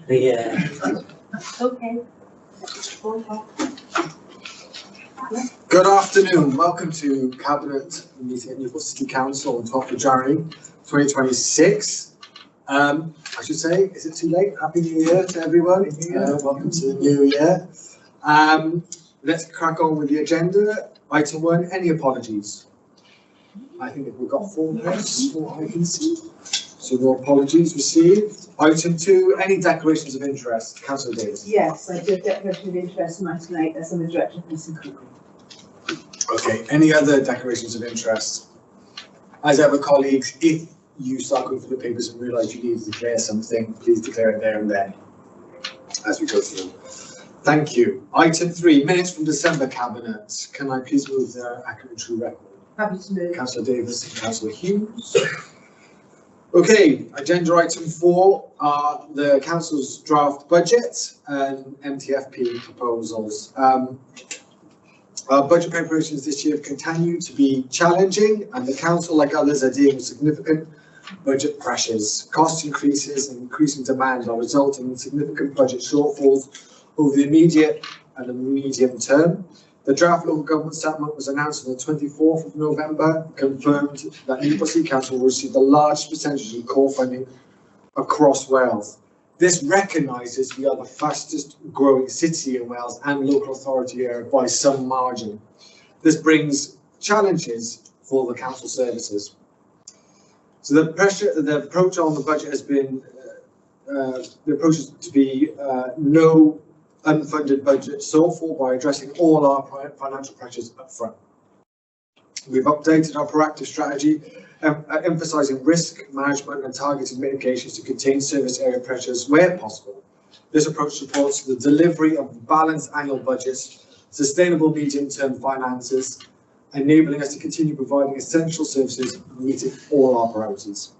Yeah. Okay. Good afternoon. Welcome to Cabinet meeting at Newport City Council on 12th of January 2026. I should say, is it too late? Happy New Year to everyone. Welcome to the new year. Let's crack on with the agenda. Item 1, any apologies? I think we've got 4 minutes, from what I can see. So no apologies received. Item 2, any declarations of interest? Councillor Davis. Yes, I did declaration of interest tonight as I'm the director of Police and Cookery. Okay, any other declarations of interest? As ever, colleagues, if you start going through the papers and realise you need to declare something, please declare it there and then as we go through. Thank you. Item 3, minutes from December Cabinet. Can I please move the accurate and true record? Happy to move. Councillor Davis and Councillor Hughes. Okay, agenda item 4 are the Council's draft budget and MTFP proposals. Our budget preparations this year have continued to be challenging, and the Council, like others, are dealing with significant budget pressures. Cost increases and increasing demand are resulting in significant budget shortfalls over the immediate and the medium term. The draft local government settlement was announced on the 24th of November, confirmed that Newport City Council will receive the largest percentage of core funding across Wales. This recognises we are the fastest growing city in Wales and local authority area by some margin. This brings challenges for the council services. So the approach on the budget has been, the approach is to be no unfunded budget shortfall by addressing all our financial pressures up front. We've updated our proactive strategy, emphasising risk management and targeted mitigations to contain service area pressures where possible. This approach supports the delivery of balanced annual budgets, sustainable medium-term finances, enabling us to continue providing essential services and meeting all our priorities.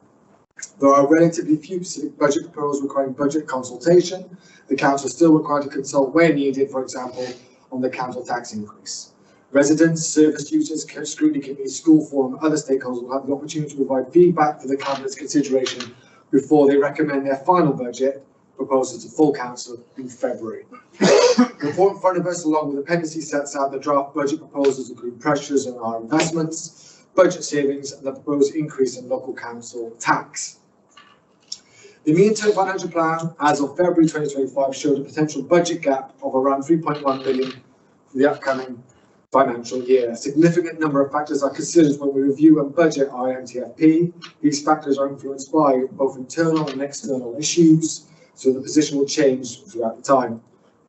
There are relatively few specific budget proposals requiring budget consultation. The Council is still required to consult where needed, for example, on the council tax increase. Residents, service users, scrutiny committee, school forum, and other stakeholders will have the opportunity to provide feedback for the Cabinet's consideration before they recommend their final budget proposal to full Council in February. The report in front of us, along with appendices, sets out the draft budget proposals, including pressures on our investments, budget savings, and the proposed increase in local council tax. The medium-term financial plan, as of February 2025, showed a potential budget gap of around 3.1 billion for the upcoming financial year. A significant number of factors are considered when we review and budget our MTFP. These factors are influenced by both internal and external issues, so the position will change throughout the time.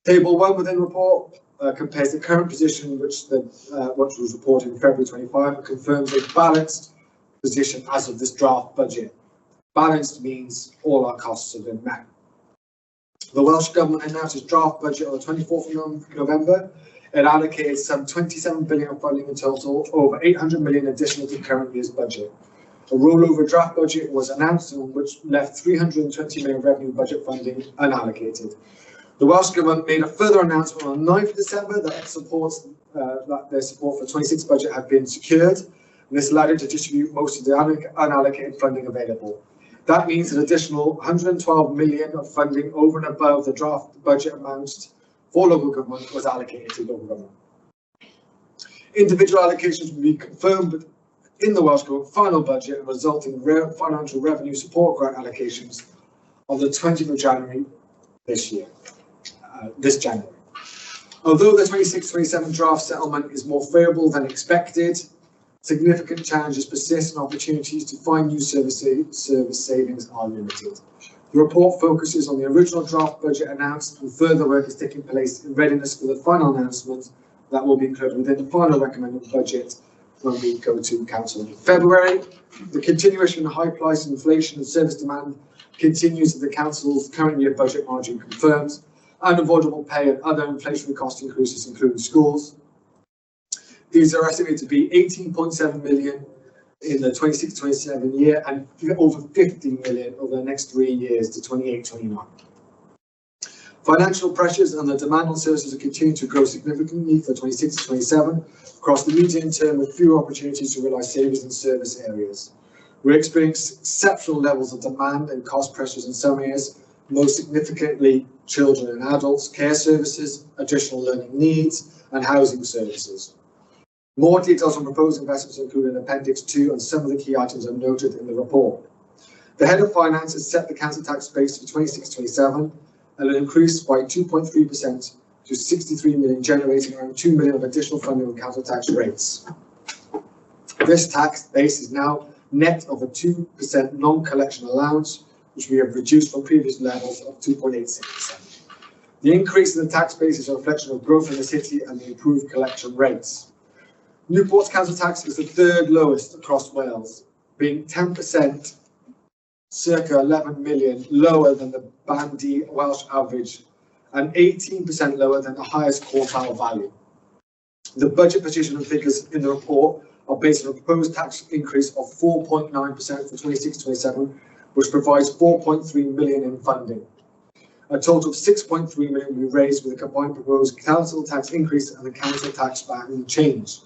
Table 1 within the report compares the current position, which was reported in February 25, and confirms a balanced position as of this draft budget. Balanced means all our costs have been met. The Welsh Government announced its draft budget on the 24th of November. It allocated some 27 billion of funding in total, over 800 million additional to current year's budget. A rollover draft budget was announced, which left 320 million revenue budget funding unallocated. The Welsh Government made a further announcement on the 9th of December that that their support for the 26 budget had been secured, and this allowed it to distribute most of the unallocated funding available. That means an additional 112 million of funding over and above the draft budget amounts for local government was allocated to local government. Individual allocations will be confirmed in the Welsh Government final budget and resulting financial revenue support grant allocations on the 20th of January this year. This January. Although the 26-27 draft settlement is more favourable than expected, significant challenges persist and opportunities to find new service savings are limited. The report focuses on the original draft budget announced, and further work is taking place in readiness for the final announcement that will be included within the final recommended budget when we go to Council in February. The continuation of high price inflation and service demand continues as the Council's current year budget margin confirms. Unavoidable pay and other inflationary cost increases, including schools. These are estimated to be 18.7 million in the 26-27 year and over 50 million over the next 3 years to 28-29. Financial pressures and the demand on services are continuing to grow significantly for 26-27 across the medium term, with fewer opportunities to realise savings in service areas. We're experiencing exceptional levels of demand and cost pressures in some areas, most significantly children and adults, care services, additional learning needs, and housing services. More details on proposed investments included in Appendix 2, and some of the key items are noted in the report. The Head of Finance has set the council tax base for 26-27 and an increase by 2.3% to 63 million, generating around 2 million of additional funding on council tax rates. This tax base is now net of a 2% non-collection allowance, which we have reduced from previous levels of 2.86%. The increase in the tax base is a reflection of growth in the city and the improved collection rates. Newport's council tax is the third lowest across Wales, being 10%, circa 11 million, lower than the Band D Welsh average and 18% lower than the highest quartile value. The budget position and figures in the report are based on a proposed tax increase of 4.9% for 26-27, which provides 4.3 million in funding. A total of 6.3 million will be raised with a combined proposed council tax increase and the council tax band change.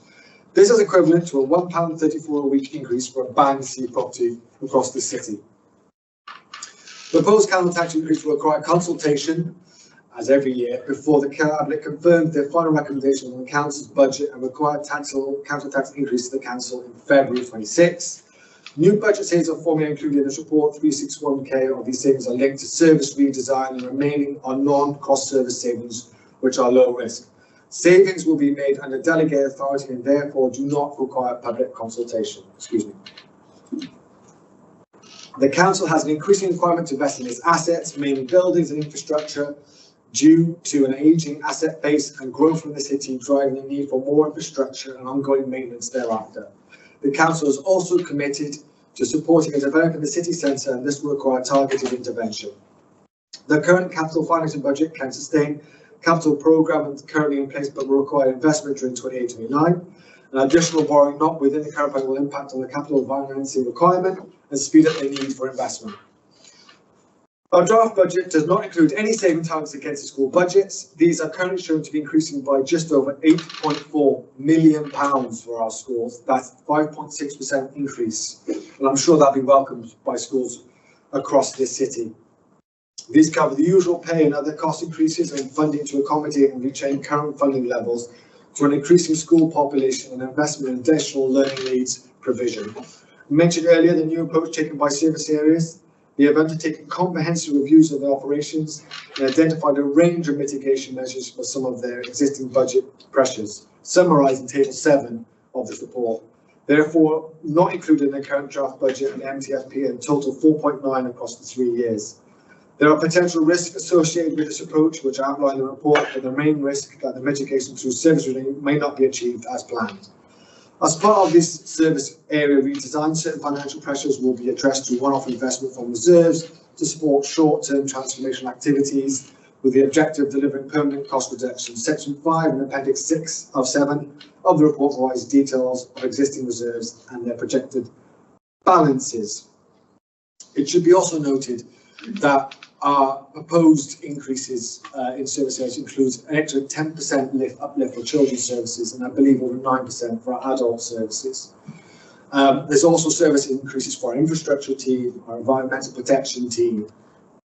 This is equivalent to a £1.34 a week increase for a Band C property across the city. The proposed council tax increase will require consultation, as every year, before the Cabinet confirms their final recommendation on the council's budget and require council tax increase to the council in February 26. New budget savings are formally included in this report. 361k of these savings are linked to service redesign, and remaining are non-cost service savings, which are low risk. Savings will be made under delegated authority and therefore do not require public consultation. The council has an increasing requirement to invest in its assets, mainly buildings and infrastructure, due to an ageing asset base and growth in the city, driving the need for more infrastructure and ongoing maintenance thereafter. The council is also committed to supporting and developing the city centre, and this will require targeted intervention. The current capital financing budget can sustain capital programme currently in place, but will require investment during 28-29. An additional borrowing not within the current budget will impact on the capital financing requirement and speed up the need for investment. Our draft budget does not include any saving targets against the school budgets. These are currently shown to be increasing by just over £8.4 million for our schools. That's 5.6% increase, and I'm sure that'll be welcomed by schools across this city. These cover the usual pay and other cost increases and funding to accommodate and retain current funding levels to an increasing school population and investment in additional learning needs provision. Mentioned earlier the new approach taken by service areas. They have undertaken comprehensive reviews of their operations and identified a range of mitigation measures for some of their existing budget pressures, summarised in Table 7 of this report. Therefore, not included in the current draft budget and MTFP, and total 4.9 across the 3 years. There are potential risks associated with this approach, which I outline in the report, but the main risk that the mitigation through service renewal may not be achieved as planned. As part of this service area redesign, certain financial pressures will be addressed through one-off investment from reserves to support short-term transformation activities, with the objective of delivering permanent cost reduction. Section 5 and Appendix 6 of 7 of the report provides details of existing reserves and their projected balances. It should be also noted that our proposed increases in service areas includes an extra 10% uplift for children's services, and I believe over 9% for our adult services. There's also service increases for our infrastructure team, our environmental protection team.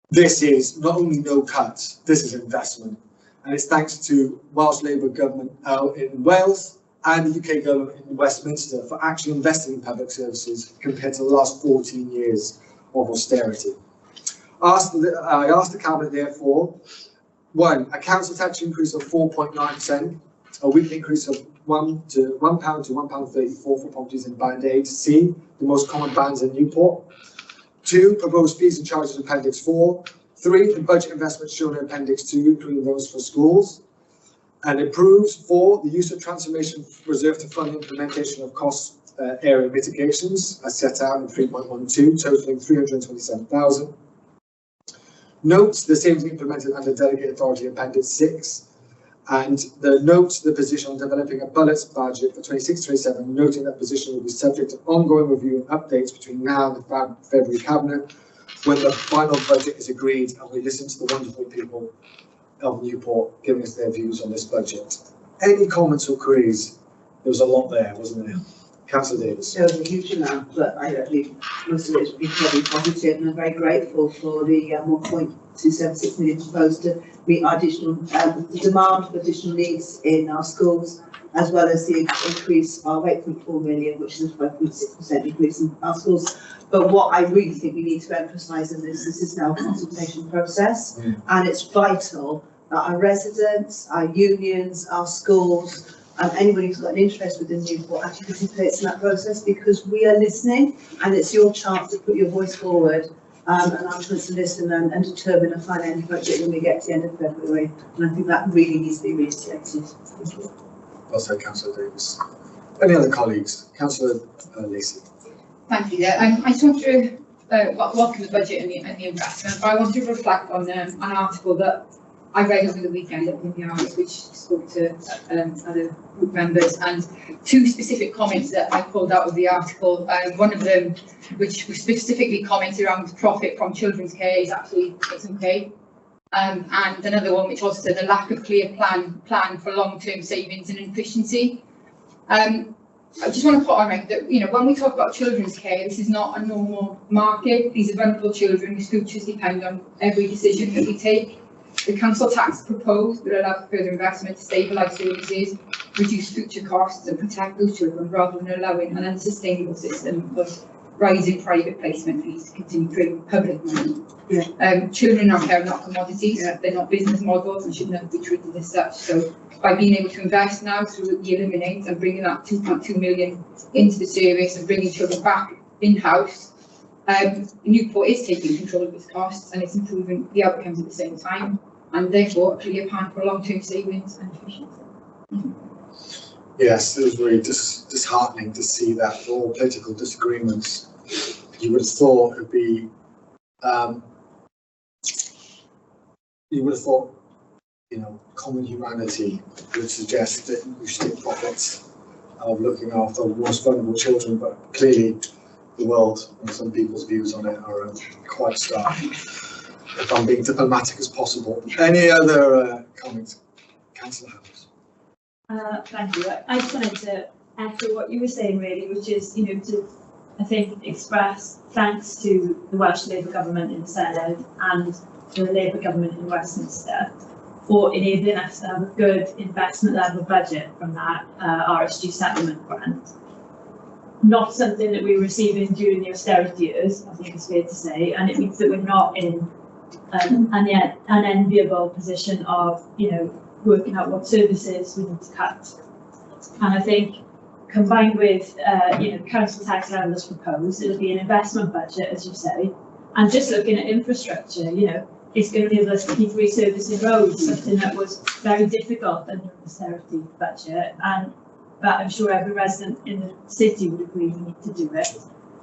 This is not only no cuts, this is investment, and it's thanks to Welsh Labour government in Wales and the UK government in Westminster for actually investing in public services compared to the last 14 years of austerity. I asked the Cabinet, therefore, 1. A council tax increase of 4.9%, a weekly increase of £1 to £1.34 for properties in Band A to C, the most common bands in Newport. 2. Proposed fees and charges in Appendix 4. 3. The budget investments shown in Appendix 2, including those for schools. And improves. 4. The use of transformation reserve to fund the implementation of cost area mitigations, as set out in 3.12, totaling 327,000. Notes the savings implemented under Delegated Authority Appendix 6, and the notes the position on developing a balanced budget for 26-27, noting that position will be subject to ongoing review and updates between now and the February Cabinet, when the final budget is agreed and we listen to the wonderful people of Newport giving us their views on this budget. Any comments or queries? There was a lot there, wasn't there? Councillor Davis. There was a huge amount, but I think most of it would be probably positive, and I'm very grateful for the 276 million proposed to meet our additional the demand for additional needs in our schools, as well as the increase of 8.4 million, which is a 5.6% increase in our schools. But what I really think we need to emphasise in this is now a consultation process, and it's vital that our residents, our unions, our schools, and anybody who's got an interest within Newport actually participates in that process, because we are listening, and it's your chance to put your voice forward. And I'm going to listen and determine a final end budget when we get to the end of February, and I think that really needs to be reiterated. Thank you. Well said, Councillor Davis. Any other colleagues? Councillor Lacey. Thank you. I just want to welcome the budget and the investment, but I want to reflect on an article that I read over the weekend in the Ardal, which spoke to other group members, and two specific comments that I pulled out of the article. One of them, which was specifically commented around profit from children's care, is actually it's okay. And another one which also said the lack of clear plan for long-term savings and efficiency. I just want to put on record that, you know, when we talk about children's care, this is not a normal market. These are vulnerable children whose futures depend on every decision that we take. The council tax proposed will allow further investment to stabilise services, reduce future costs and protect those children, rather than allowing an unsustainable system of rising private placement fees to continue creating public money. Children in our care are not commodities, they're not business models and should not be treated as such. So by being able to invest now through the Eliminate and bringing that 2.2 million into the service and bringing children back in-house, Newport is taking control of its costs and it's improving the outcomes at the same time, and therefore a clear plan for long-term savings and efficiency. Yes, it was really disheartening to see that for all political disagreements. You would have thought it would be, you know, common humanity would suggest that we should take profits of looking after the most vulnerable children, but clearly the world and some people's views on it are quite stark, if I'm being diplomatic as possible. Any other comments? Councillor Howes. Thank you. I just wanted to echo what you were saying, really, which is, you know, to, I think, express thanks to the Welsh Labour government in the Senedd and the Labour government in Westminster for enabling us to have a good investment level budget from that RSG settlement grant. Not something that we were receiving during the austerity years, I think it's fair to say, and it means that we're not in an unenviable position of, you know, working out what services we need to cut. And I think combined with you know, council tax levels proposed, it'll be an investment budget, as you say, and just looking at infrastructure, you know, it's going to enable us to keep resurfacing roads, something that was very difficult under the austerity budget, and that I'm sure every resident in the city would agree we need to do it.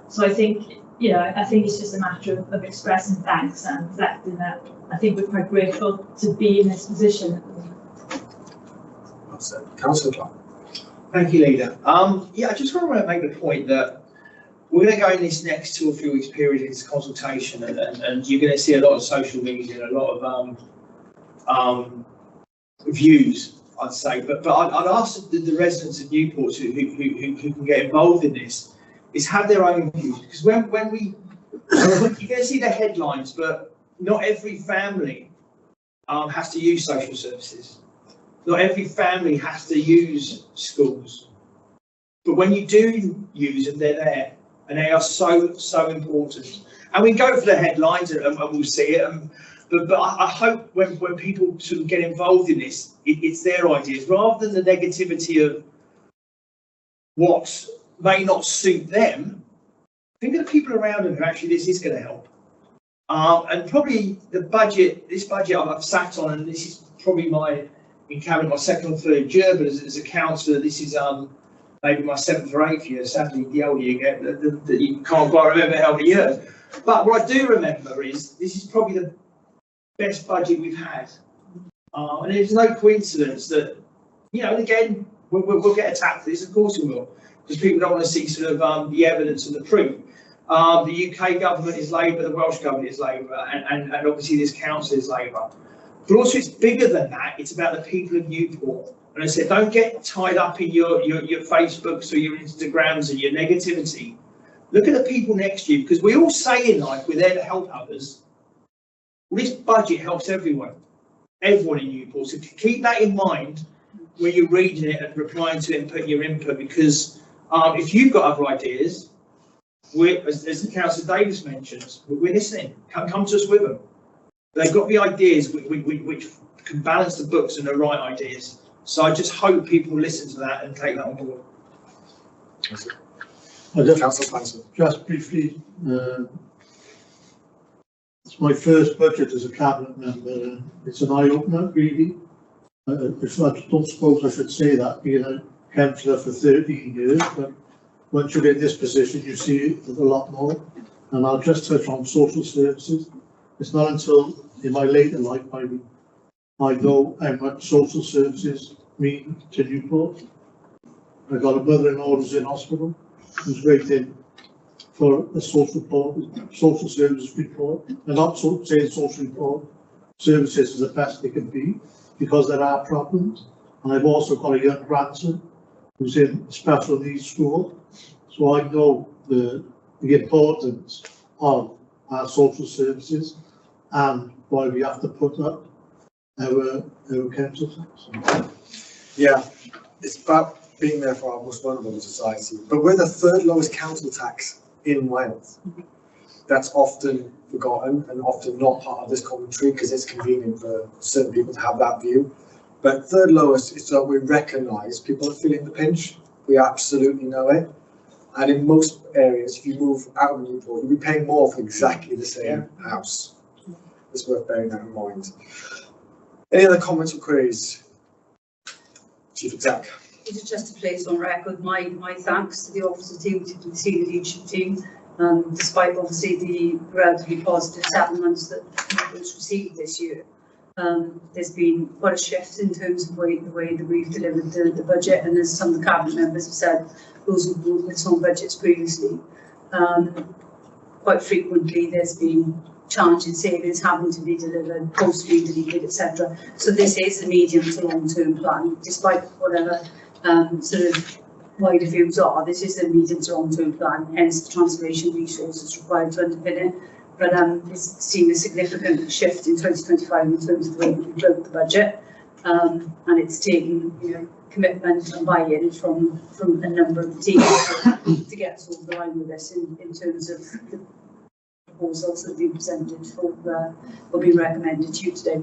So I think, you know, I think it's just a matter of expressing thanks and reflecting that I think we're quite grateful to be in this position. Councillor Clark. Thank you, Leader. Yeah, I just want to make the point that we're going to go in this next 2 or 3 weeks period into consultation, and you're going to see a lot of social media and a lot of views, I'd say. But I'd ask the residents of Newport who can get involved in this is have their own views, because when you're going to see the headlines, but not every family has to use social services. Not every family has to use schools, but when you do use them, they're there, and they are so important. And we go for the headlines, and we'll see it. But I hope when people sort of get involved in this, it's their ideas rather than the negativity of what may not suit them. Think of the people around them who actually this is going to help. And probably the budget, this budget I've sat on, and this is probably in cabinet my second or third year, but as a councillor, this is maybe my 7th or 8th year. Sadly, the older you get, you can't quite remember how many years. But what I do remember is this is probably the best budget we've had, and it's no coincidence that, you know, again we'll get attacked for this, of course we will, because people don't want to see sort of the evidence and the proof. The UK government is Labour, the Welsh government is Labour, and obviously this council is Labour. But also it's bigger than that. It's about the people of Newport. And I said, don't get tied up in your Facebooks or your Instagrams and your negativity. Look at the people next to you, because we all say in life we're there to help others. Well, this budget helps everyone in Newport. So keep that in mind when you're reading it and replying to it and putting your input, because if you've got other ideas, as Councillor Davis mentions, we're listening. Come to us with them. They've got to be ideas which can balance the books and the right ideas. So I just hope people listen to that and take that on board. Just briefly, it's my first budget as a cabinet member. It's an eye-opener, really. I don't suppose I should say that, being a councillor for 13 years, but once you're in this position, you see it a lot more. And I'll just touch on social services. It's not until in my later life I know how much social services mean to Newport. I got a mother-in-law who's in hospital, who's waiting for a social services report. And not saying social report services is the best they can be, because there are problems. And I've also got a young grandson who's in special needs school. So I know the importance of our social services and why we have to put up our council tax. Yeah, it's about being there for our most vulnerable in society. But we're the third lowest council tax in Wales. That's often forgotten and often not part of this commentary because it's convenient for certain people to have that view. But third lowest is that we recognise people are feeling the pinch. We absolutely know it. And in most areas, if you move out of Newport, you'll be paying more for exactly the same house. It's worth bearing that in mind. Any other comments or queries? Chief Exec. It is just to place on record my thanks to the officer team, to the senior leadership team, despite obviously the relatively positive settlements that was received this year. There's been quite a shift in terms of the way that we've delivered the budget, and as some of the cabinet members have said, those who've worked with some budgets previously, quite frequently there's been challenging savings having to be delivered, posts being deleted, etc. So this is a medium to long-term plan, despite whatever sort of wider views are. This is a medium to long-term plan, hence the transformation resources required to underpin it. But it's seen a significant shift in 2025 in terms of the way that we built the budget, and it's taken commitment and buy-in from a number of the teams to get us over the line with this in terms of the proposals that have been presented will be recommended to you today.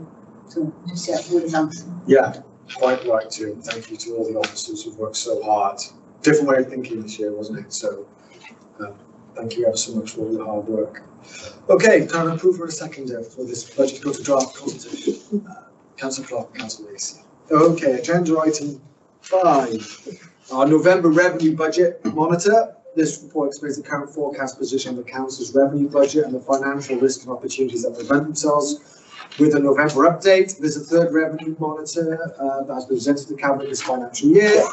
So just all the thanks. Yeah, quite right too. Thank you to all the officers who've worked so hard. Different way of thinking this year, wasn't it? So thank you ever so much for all your hard work. Okay, can I approve for a seconder for this budget to go to draft consultation? Councillor Clark, Councillor Lacey. Okay, agenda item 5. Our November revenue budget monitor. This report explains the current forecast position of the council's revenue budget and the financial risks and opportunities that present themselves. With a November update, there's a third revenue monitor that has been presented to the Cabinet this financial year.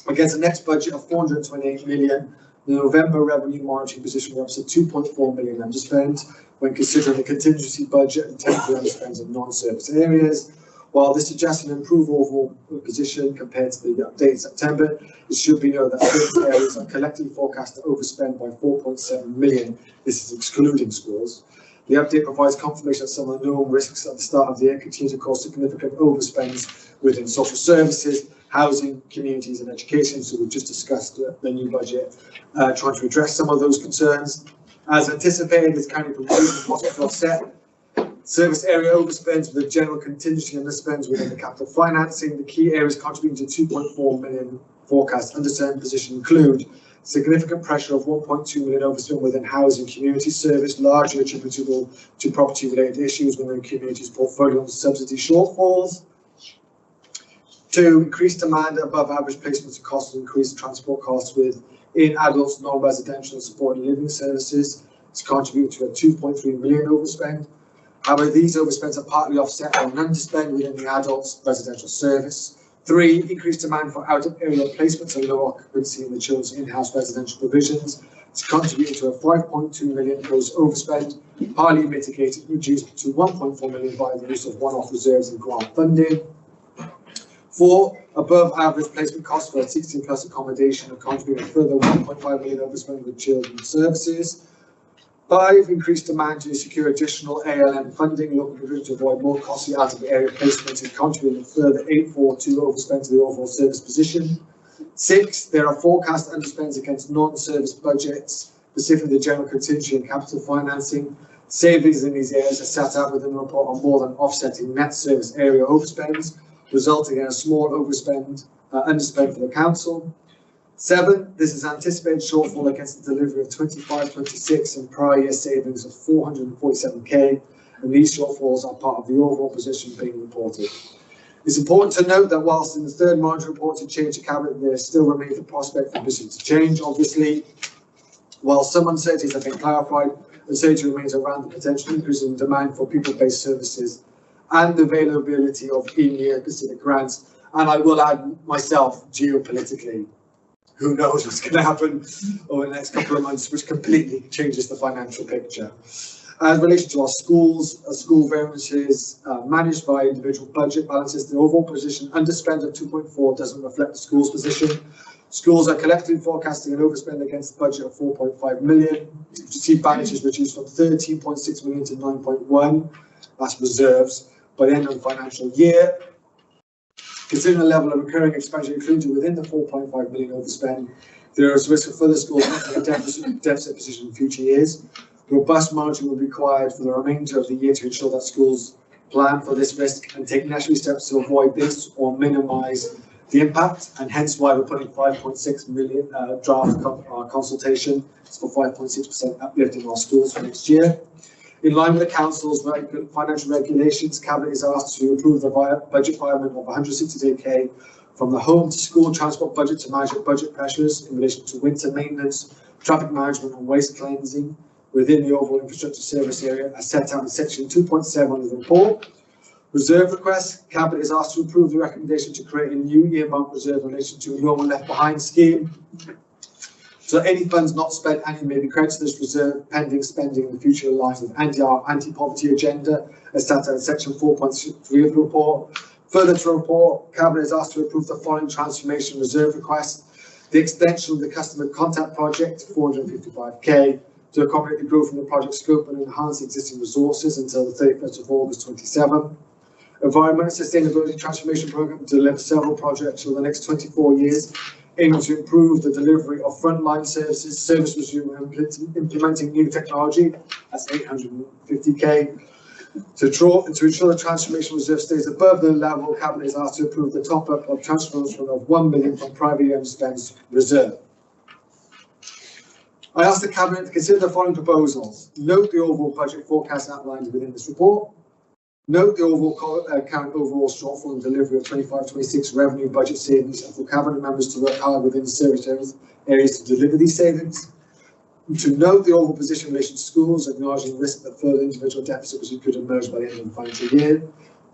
Against the next budget of 428 million, the November revenue monitoring position represents 2.4 million underspend when considering the contingency budget and temporary underspends in non-service areas. While this suggests an improved overall position compared to the update in September, it should be noted that certain areas are collectively forecast to overspend by 4.7 million. This is excluding schools. The update provides confirmation that some of the known risks at the start of the year continue to cause significant overspends within social services, housing, communities and education. So we've just discussed the new budget, trying to address some of those concerns. As anticipated, this currently proposing possible to offset service area overspends with a general contingency underspends within the capital financing. The key areas contributing to 2.4 million forecast underspend position include significant pressure of 1.2 million overspend within housing community service, largely attributable to property related issues within the community's portfolio and subsidy shortfalls. 2, increased demand above average placements and costs, increased transport costs within adults, non-residential and supported living services. It's contributed to a 2.3 million overspend. However, these overspends are partly offset by an underspend within the adults residential service. 3, increased demand for out-of-area placements and low occupancy in the children's in-house residential provisions. It's contributed to a 5.2 million gross overspend, partly mitigated, reduced to 1.4 million by the use of one-off reserves and grant funding. 4, above average placement costs for 16+ accommodation have contributed a further 1.5 million overspend with children's services. 5, increased demand to secure additional ALM funding, local provision to avoid more costly out-of-area placements and contributing a further 842 overspend to the overall service position. 6, there are forecast underspends against non-service budgets, specifically the general contingency and capital financing. Savings in these areas are set out within the report on more than offsetting net service area overspends, resulting in a small underspend for the council. 7, this is anticipated shortfall against the delivery of 25-26 and prior year savings of 447k, and these shortfalls are part of the overall position being reported. It's important to note that whilst in the third monitoring report to change the cabinet, there still remains the prospect for position to change. Obviously, while some uncertainties have been clarified, uncertainty remains around the potential increase in demand for people-based services and the availability of in-year specific grants. And I will add myself, geopolitically, who knows what's going to happen over the next couple of months, which completely changes the financial picture. As relation to our schools, school variances managed by individual budget balances, the overall position underspend of 2.4 doesn't reflect the school's position. Schools are collectively forecasting an overspend against the budget of 4.5 million. Received balances reduced from 13.6 million to 9.1. That's reserves by the end of the financial year. Considering the level of recurring expenditure included within the 4.5 million overspend, there is risk of further schools entering a deficit position in future years. Robust monitoring will be required for the remainder of the year to ensure that schools plan for this risk and take necessary steps to avoid this or minimise the impact, and hence why we're putting 5.6 million draft consultation. It's for 5.6% uplift in our schools for next year. In line with the Council's financial regulations, Cabinet is asked to approve the budget requirement of 168k from the home to school transport budget to manage budget pressures in relation to winter maintenance, traffic management and waste cleansing within the overall infrastructure service area as set out in section 2.7 of the report. Reserve request, Cabinet is asked to approve the recommendation to create a new earmark reserve in relation to a no one left behind scheme. So any funds not spent annually may be credited to this reserve pending spending in the future aligned with our anti-poverty agenda as set out in section 4.3 of the report. Further to the report, Cabinet is asked to approve the following transformation reserve request. The extension of the customer contact project to 455k to accommodate the growth in the project scope and enhance existing resources until the 31st of August 27. Environmental Sustainability Transformation Programme to deliver several projects over the next 24 years, aiming to improve the delivery of frontline services, service resume and implementing new technology. That's 850k. To ensure the transformation reserve stays above the level, Cabinet is asked to approve the top-up of transformation of 1 million from private spends reserve. I ask the Cabinet to consider the following proposals. Note the overall budget forecast outlined within this report. Note the overall current overall shortfall in delivery of 25-26 revenue budget savings, and for Cabinet members to work hard within the service areas to deliver these savings. To note the overall position in relation to schools, acknowledging the risk that further individual deficits could emerge by the end of the financial year.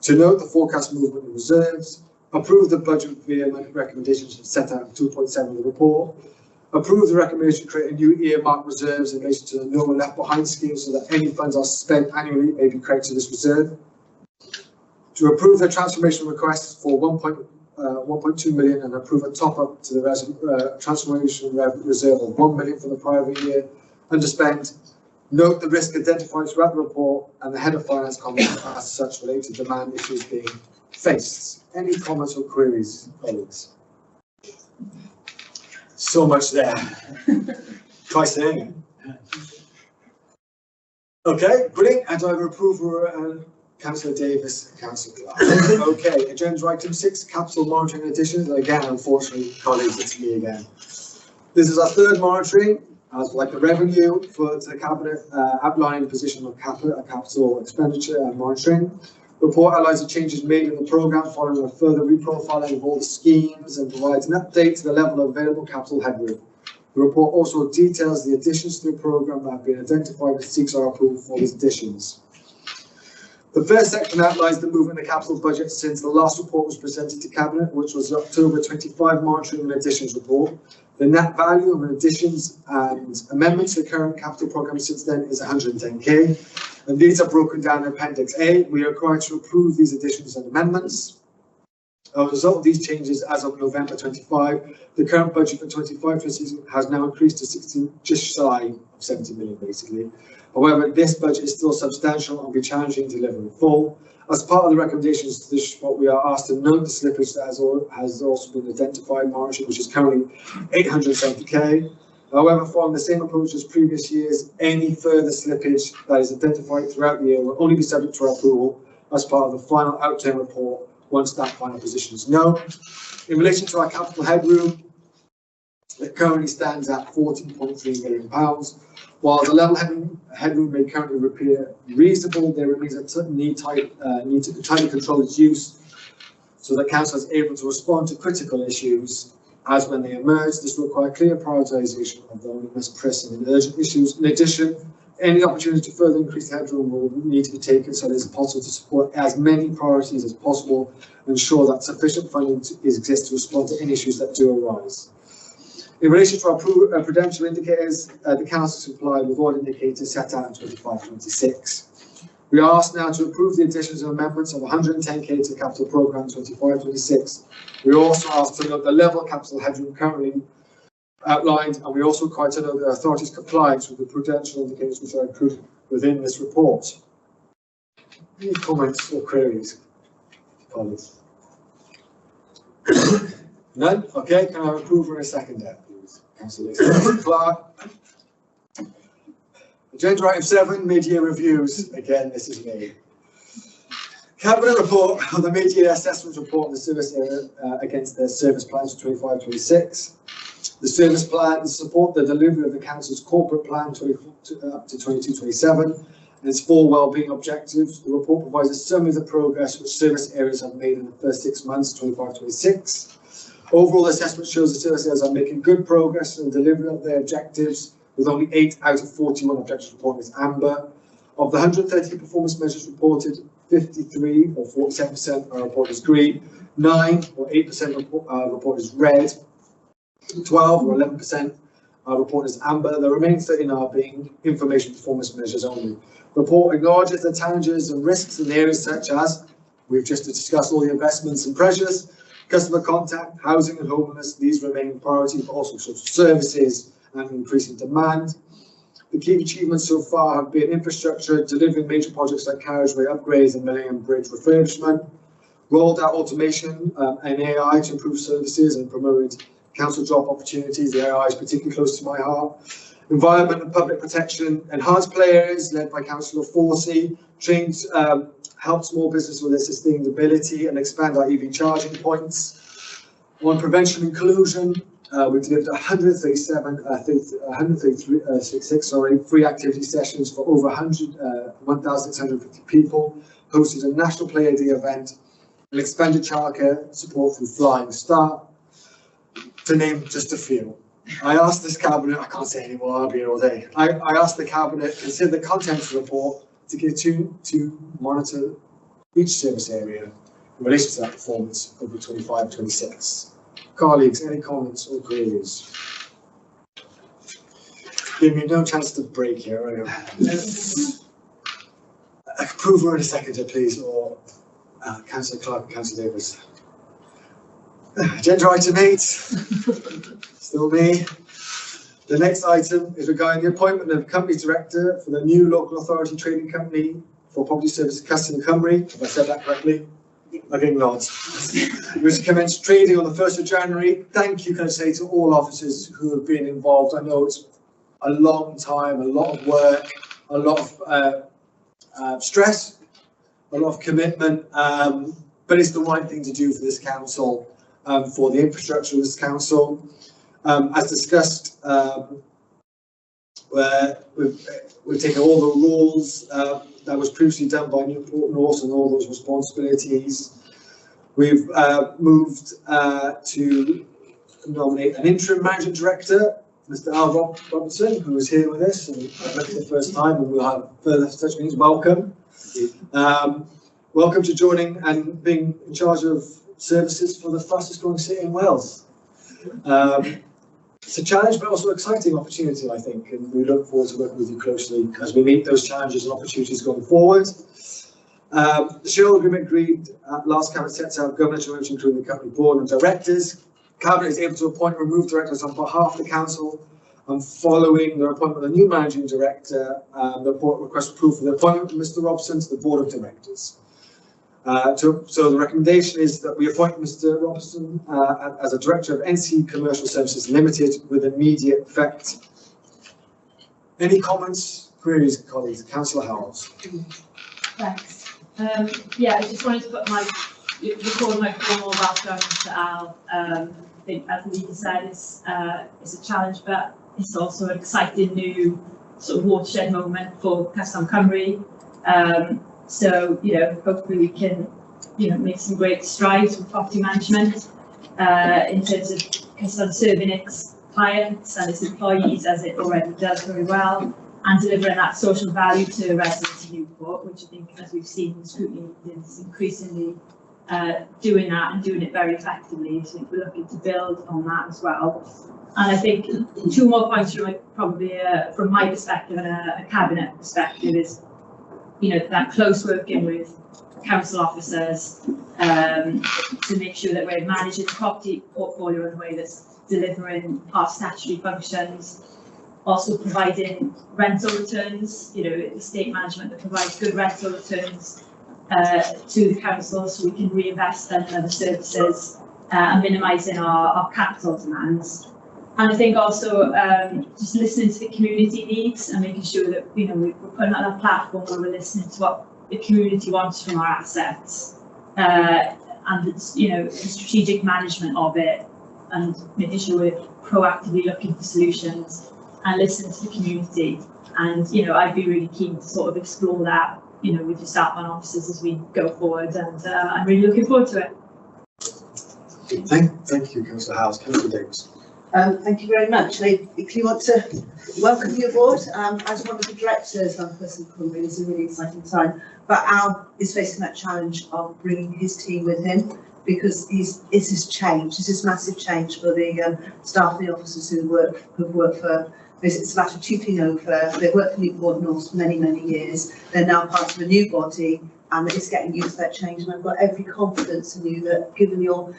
To note the forecast movement in reserves. Approve the budget via recommendations set out in 2.7 of the report. Approve the recommendation to create a new earmark reserves in relation to the no one left behind scheme so that any funds are spent annually may be credited to this reserve. To approve the transformation request for 1.2 million and approve a top-up to the transformation reserve of 1 million for the prior year underspend. Note the risk identified throughout the report and the head of finance comments as such related demand issues being faced. Any comments or queries, colleagues? So much there. Try saying it. Okay, brilliant. And I have approval. Councillor Davis, Councillor Clark. Okay, agenda item 6, capital monitoring additions. Again, unfortunately, colleagues, it's me again. This is our third monitoring, as like the revenue for the Cabinet, outlining the position of capital expenditure and monitoring. The report outlines the changes made in the programme following a further reprofiling of all the schemes and provides an update to the level of available capital headroom. The report also details the additions to the programme that have been identified and seeks our approval for these additions. The first section outlines the movement in the capital budget since the last report was presented to Cabinet, which was the October 25 monitoring and additions report. The net value of additions and amendments to the current capital programme since then is 110k, and these are broken down in Appendix A. We are required to approve these additions and amendments. As a result of these changes, as of November 25, the current budget for 25-26 has now increased to just shy of 70 million, basically. However, this budget is still substantial and will be challenging to deliver in full. As part of the recommendations to this report, we are asked to note the slippage that has also been identified, marginally, which is currently 870k. However, following the same approach as previous years, any further slippage that is identified throughout the year will only be subject to our approval as part of the final outturn report once that final position is known. In relation to our capital headroom, it currently stands at £14.3 million. While the level headroom may currently appear reasonable, there remains a need to tightly control its use so that council is able to respond to critical issues as when they emerge. This will require clear prioritisation of the most pressing and urgent issues. In addition, any opportunity to further increase the headroom will need to be taken so that it's possible to support as many priorities as possible and ensure that sufficient funding exists to respond to any issues that do arise. In relation to our prudential indicators, the council supplied with all indicators set out in 25-26. We are asked now to approve the additions and amendments of 110k to the capital programme 25-26. We are also asked to note the level of capital headroom currently outlined, and we also require to know the authority's compliance with the prudential indicators which are included within this report. Any comments or queries, colleagues? None? Okay, can I have approval in a second there, please? Councillor Clark. Agenda item 7, mid-year reviews. Again, this is me. Cabinet report on the mid-year assessment report on the service area against their service plans for 25-26. The service plans support the delivery of the council's corporate plan up to 22-27 and its 4 wellbeing objectives. The report provides a summary of the progress which service areas have made in the first 6 months, 25-26. Overall, the assessment shows the service areas are making good progress in the delivery of their objectives, with only 8 out of 41 objectives reported as amber. Of the 130 performance measures reported, 53 or 47% are reported as green, 9 or 8% are reported as red, 12 or 11% are reported as amber. The remaining 13 are being information performance measures only. The report acknowledges the challenges and risks in areas such as, we've just discussed all the investments and pressures, customer contact, housing and homelessness. These remain priority for all sorts of services and increasing demand. The key achievements so far have been infrastructure, delivering major projects like carriageway upgrades and Millennium Bridge refurbishment, rolled out automation and AI to improve services and promoted council job opportunities. The AI is particularly close to my heart. Environment and public protection, enhanced play areas led by Councillor Forsey, trained, help small business with their sustainability and expand our EV charging points. On prevention and inclusion, we delivered 133 free activity sessions for over 1,650 people, hosted a national Play ID event, and expanded childcare support through Flying Start, to name just a few. I asked this cabinet, I can't say anymore, I'll be here all day. I asked the cabinet to consider the contents of the report to monitor each service area in relation to that performance over 25-26. Colleagues, any comments or queries? Give me no chance to break here. Approval in a second, please, or Councillor Clark and Councillor Davis. Agenda item 8, still me. The next item is regarding the appointment of Company's Director for the new local authority trading company for property services Custom Cymru. Have I said that correctly? Okay, nods. It was commenced trading on the 1st of January. Thank you, can I say, to all officers who have been involved. I know it's a long time, a lot of work, a lot of stress, a lot of commitment, but it's the right thing to do for this council, for the infrastructure of this council. As discussed, we've taken all the rules that was previously done by Newport North and all those responsibilities. We've moved to nominate an interim managing director, Mr. Al Robertson, who is here with us and for the first time, and we'll have further such meetings. Welcome. Welcome to joining and being in charge of services for the fastest growing city in Wales. It's a challenge, but also an exciting opportunity, I think, and we look forward to working with you closely as we meet those challenges and opportunities going forward. The shareholder agreement agreed at last cabinet sets out governance arrangements between the company board and directors. Cabinet is able to appoint and remove directors on behalf of the council, and following the appointment of the new managing director, the board requests approval for the appointment of Mr. Robson to the board of directors. So the recommendation is that we appoint Mr. Robson as a director of NC Commercial Services Limited with immediate effect. Any comments, queries, colleagues? Councillor Howells. Thanks. Yeah, I just wanted to record my formal welcome to Al. I think, as Lisa said, it's a challenge, but it's also an exciting new sort of watershed moment for Custom Cymru. So, hopefully we can, make some great strides with property management in terms of Custom serving its clients and its employees, as it already does very well, and delivering that social value to residents of Newport, which I think, as we've seen in scrutiny, is increasingly doing that and doing it very effectively. So I think we're looking to build on that as well. And I think two more points from my perspective and a cabinet perspective is, that close working with council officers to make sure that we're managing the property portfolio in a way that's delivering our statutory functions, also providing rental returns, estate management that provides good rental returns to the council, so we can reinvest them in other services and minimising our capital demands. And I think also just listening to the community needs and making sure that we're putting on a platform where we're listening to what the community wants from our assets, and it's, the strategic management of it, and making sure we're proactively looking for solutions and listening to the community. And I'd be really keen to sort of explore that with yourself and officers as we go forward, and I'm really looking forward to it. Thank you, Councillor Howells. Councillor Davis. Thank you very much. I particularly want to welcome you aboard as one of the directors on Custom Cymru. It's a really exciting time. But Al is facing that challenge of bringing his team with him, because this is change. This is massive change for the staff and the officers who have worked for. It's about tuking over. They've worked for Newport North for many, many years. They're now part of a new body, and it's getting used to that change. And I've got every confidence in you that, given your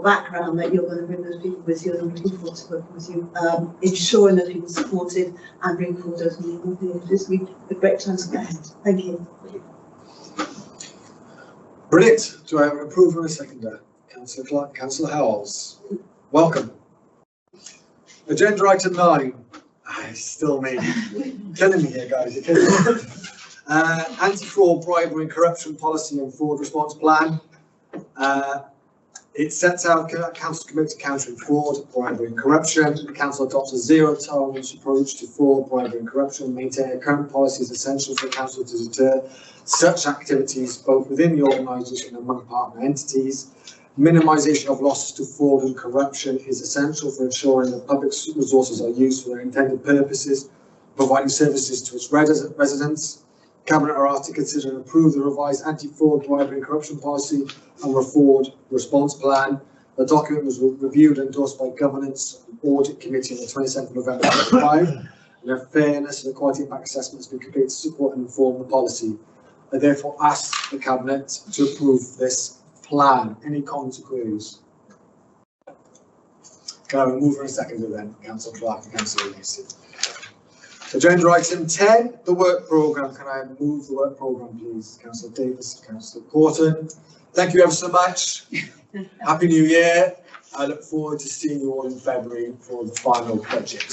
background, that you're going to bring those people with you, and I'm looking forward to working with you, ensuring that people are supported and bring forward those new people. This will be a great chance to go ahead. Thank you. Brilliant. Do I have an approval and a seconder? Councillor Clark, Councillor Howells. Welcome. Agenda item 9. It's still me. Killing me here, guys. You're killing me. Anti-fraud, bribery and corruption policy and fraud response plan. It sets out council committed to countering fraud, bribery and corruption. The council adopts a zero-tolerance approach to fraud, bribery and corruption. Maintaining a current policy is essential for the council to deter such activities both within the organisation and among partner entities. Minimisation of losses to fraud and corruption is essential for ensuring that public resources are used for their intended purposes, providing services to its residents. Cabinet are asked to consider and approve the revised anti-fraud, bribery and corruption policy and fraud response plan. The document was reviewed and endorsed by Governance and Audit Committee on the 27th of November 2025, and a fairness and the quality impact assessment has been completed to support and inform the policy. I therefore ask the Cabinet to approve this plan. Any comments or queries? Can I have a mover and a seconder then? Councillor Clark and Councillor Lacey. Agenda item 10, the work programme. Can I move the work programme, please? Councillor Davis, Councillor Corton. Thank you ever so much. Happy New Year. I look forward to seeing you all in February for the final budget.